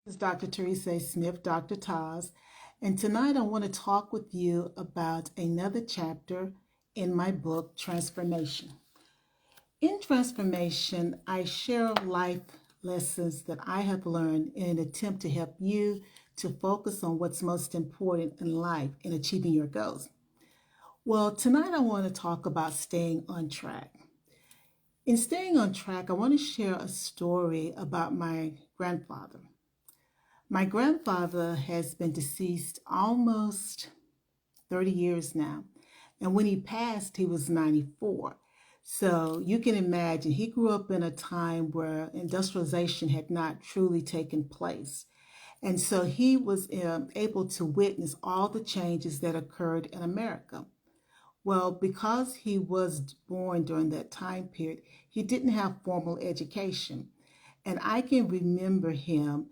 This is Dr. Teresa Smith, Dr. Taz, and tonight I want to talk with you about another chapter in my book, Transformation. In Transformation, I share life lessons that I have learned in an attempt to help you to focus on what's most important in life in achieving your goals. Well, tonight I want to talk about staying on track. In staying on track, I want to share a story about my grandfather. My grandfather has been deceased almost 30 years now. And when he passed, he was 94. So you can imagine he grew up in a time where industrialization had not truly taken place. And so he was able to witness all the changes that occurred in America. Well, because he was born during that time period, he didn't have formal education. And I can remember him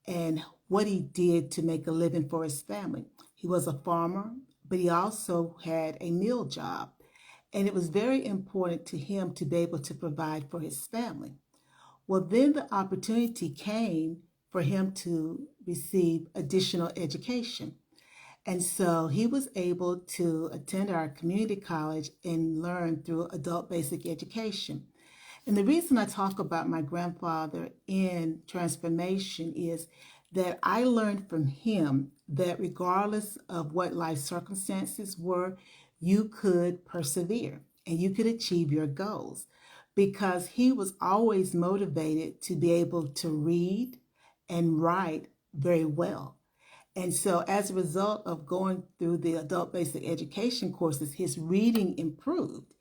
and what he did to make a living for his family. He was a farmer, but he also had a mill job. And it was very important to him to be able to provide for his family. Well, then the opportunity came for him to receive additional education. And so he was able to attend our community college and learn through adult basic education. And the reason I talk about my grandfather in transformation is that I learned from him that regardless of what life circumstances were, you could persevere and you could achieve your goals because he was always motivated to be able to read and write very well. And so, as a result of going through the adult basic education courses, his reading improved.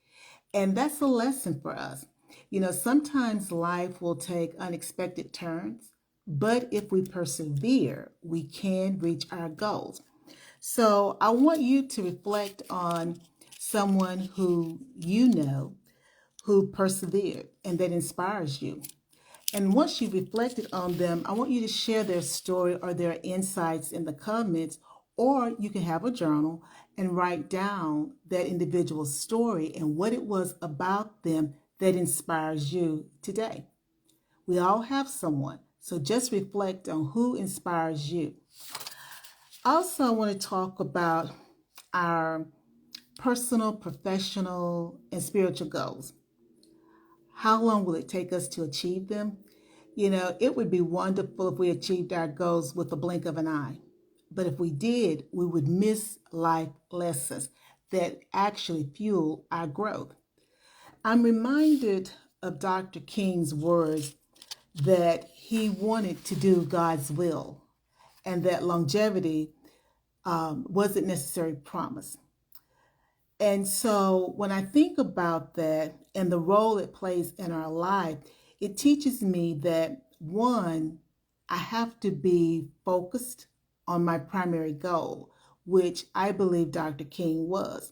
And that's a lesson for us. You know, sometimes life will take unexpected turns, but if we persevere, we can reach our goals. So, I want you to reflect on someone who you know who persevered and that inspires you. And once you've reflected on them, I want you to share their story or their insights in the comments, or you can have a journal and write down that individual's story and what it was about them that inspires you today. We all have someone, so just reflect on who inspires you. Also, I want to talk about our personal, professional, and spiritual goals. How long will it take us to achieve them? You know, it would be wonderful if we achieved our goals with a blink of an eye. But if we did, we would miss life lessons that actually fuel our growth. I'm reminded of Dr. King's words that he wanted to do God's will and that longevity wasn't necessarily promised. And so when I think about that and the role it plays in our life, it teaches me that one, I have to be focused on my primary goal, which I believe Dr. King was.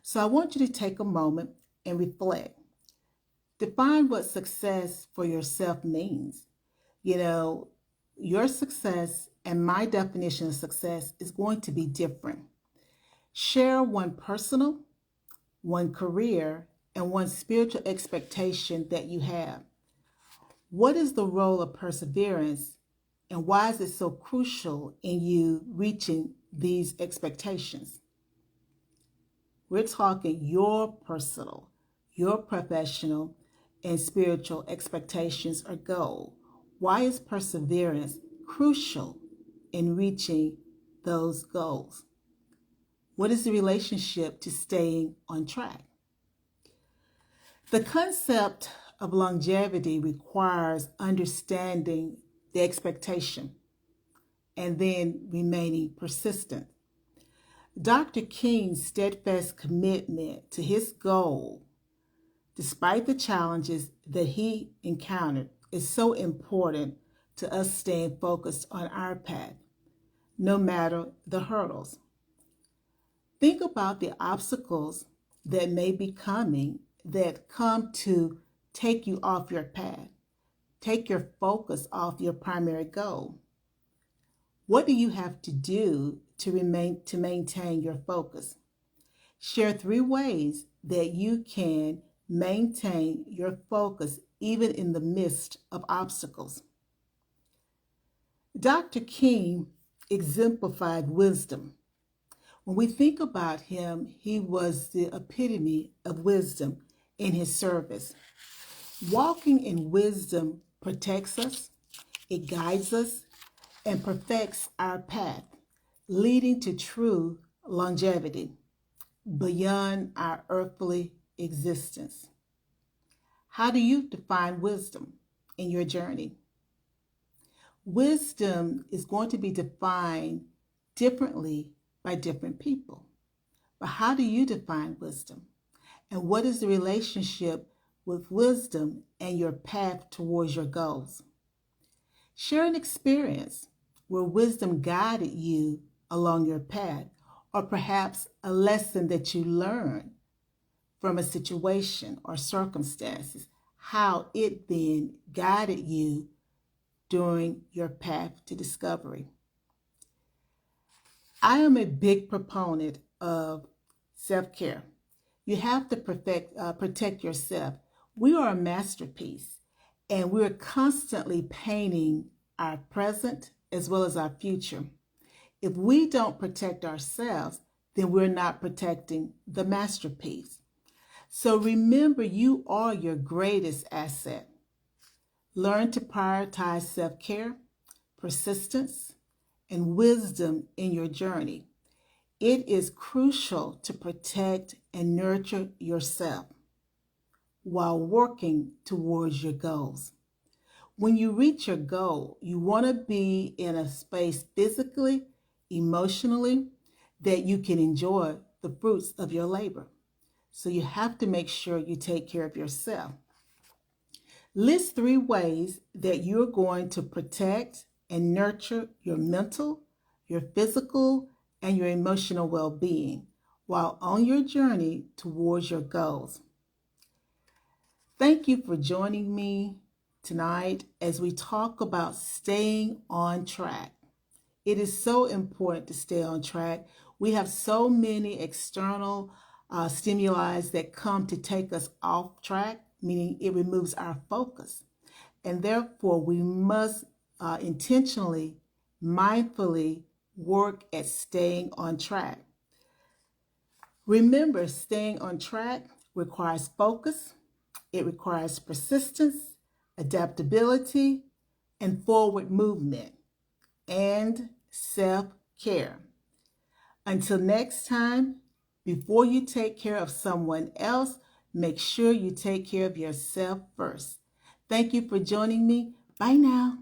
So I want you to take a moment and reflect. Define what success for yourself means. You know, your success and my definition of success is going to be different. Share one personal, one career, and one spiritual expectation that you have. What is the role of perseverance and why is it so crucial in you reaching these expectations? We're talking your personal, your professional, and spiritual expectations or goal. Why is perseverance crucial in reaching those goals? What is the relationship to staying on track? The concept of longevity requires understanding the expectation and then remaining persistent. Dr. King's steadfast commitment to his goal, despite the challenges that he encountered, is so important to us staying focused on our path, no matter the hurdles. Think about the obstacles that may be coming that come to take you off your path, take your focus off your primary goal. What do you have to do to maintain your focus? Share 3 ways that you can maintain your focus even in the midst of obstacles. Dr. King exemplified wisdom. When we think about him, he was the epitome of wisdom in his service. Walking in wisdom protects us, it guides us, and perfects our path, leading to true longevity beyond our earthly existence. How do you define wisdom in your journey? Wisdom is going to be defined differently by different people. But how do you define wisdom? And what is the relationship with wisdom and your path towards your goals? Share an experience where wisdom guided you along your path, or perhaps a lesson that you learned from a situation or circumstances, how it then guided you during your path to discovery. I am a big proponent of self-care. You have to protect yourself. We are a masterpiece, and we're constantly painting our present as well as our future. If we don't protect ourselves, then we're not protecting the masterpiece. So remember, you are your greatest asset. Learn to prioritize self-care, persistence, and wisdom in your journey. It is crucial to protect and nurture yourself while working towards your goals. When you reach your goal, you want to be in a space physically, emotionally, that you can enjoy the fruits of your labor. So you have to make sure you take care of yourself. List 3 ways that you're going to protect and nurture your mental, your physical, and your emotional well-being while on your journey towards your goals. Thank you for joining me tonight as we talk about staying on track. It is so important to stay on track. We have so many external stimuli that come to take us off track, meaning it removes our focus. And therefore, we must intentionally, mindfully work at staying on track. Remember, staying on track requires focus, it requires persistence, adaptability, and forward movement, and self-care. Until next time, before you take care of someone else, make sure you take care of yourself first. Thank you for joining me. Bye now.